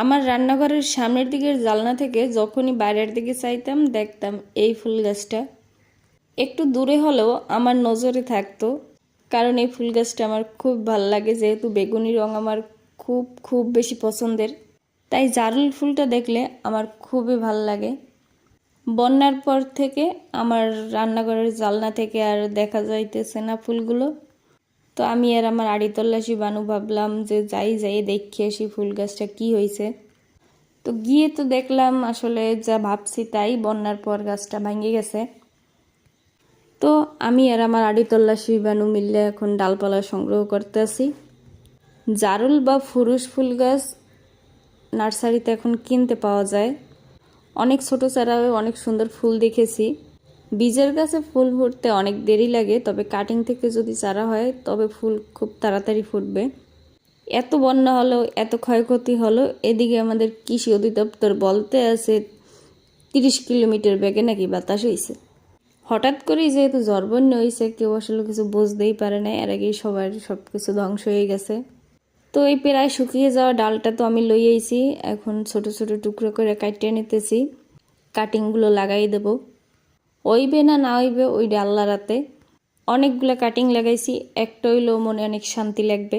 আমার রান্নাঘরের সামনের দিকের জানলা থেকে যখনই বাইরের দিকে চাইতাম দেখতাম এই ফুল গাছটা। একটু দূরে হলেও আমার নজরে থাকতো, কারণ এই ফুল গাছটা আমার খুব ভাল লাগে। যেহেতু বেগুনি রং আমার খুব খুব বেশি পছন্দের, তাই জারুল ফুলটা দেখলে আমার খুবই ভাল লাগে। বন্যার পর থেকে আমার রান্নাঘরের জানলা থেকে আর দেখা যাইতেছে না ফুলগুলো। তো আমি আর আমার আড়ি তল্লাশি বানু ভাবলাম যে যাই দেখি আসি ফুল গাছটা কি হয়েছে। তো গিয়ে তো দেখলাম আসলে যা ভাবছি তাই, বন্যার পর গাছটা ভেঙে গেছে। তো আমি আর আমার আড়ি তল্লাশি বানু মিললে এখন ডালপালা সংগ্রহ করতে আসি। জারুল বা ফুরুষ ফুল গাছ নার্সারিতে এখন কিনতে পাওয়া যায়। অনেক ছোট চারাও অনেক সুন্দর ফুল দেখেছি। বীজের গাছে ফুল ফুটতে অনেক দেরি লাগে, তবে কাটিং থেকে যদি চারা হয় তবে ফুল খুব তাড়াতাড়ি ফুটবে। এত বন্যা হলো, এত ক্ষয়ক্ষতি হলো, এদিকে আমাদের কৃষি অধিদপ্তর বলতে আছে 30 কিলোমিটার বেগে নাকি বাতাস হয়েছে। হঠাৎ করেই যেহেতু ঝড় বন্যা হয়েছে, কেউ আসলে কিছু বুঝতেই পারে না, এর আগেই সবার সব কিছু ধ্বংস হয়ে গেছে। তো এই প্রায় শুকিয়ে যাওয়া ডালটা তো আমি লই আইছি, এখন ছোট ছোট টুকরো করে কাটিয়ে নিতেছি। কাটিংগুলো লাগাই দেব, ওইবে না না হইবে ওই ডাল্লা রাতে। অনেকগুলো কাটিং লাগাইছি, একটা হইলেও মনে অনেক শান্তি লাগবে।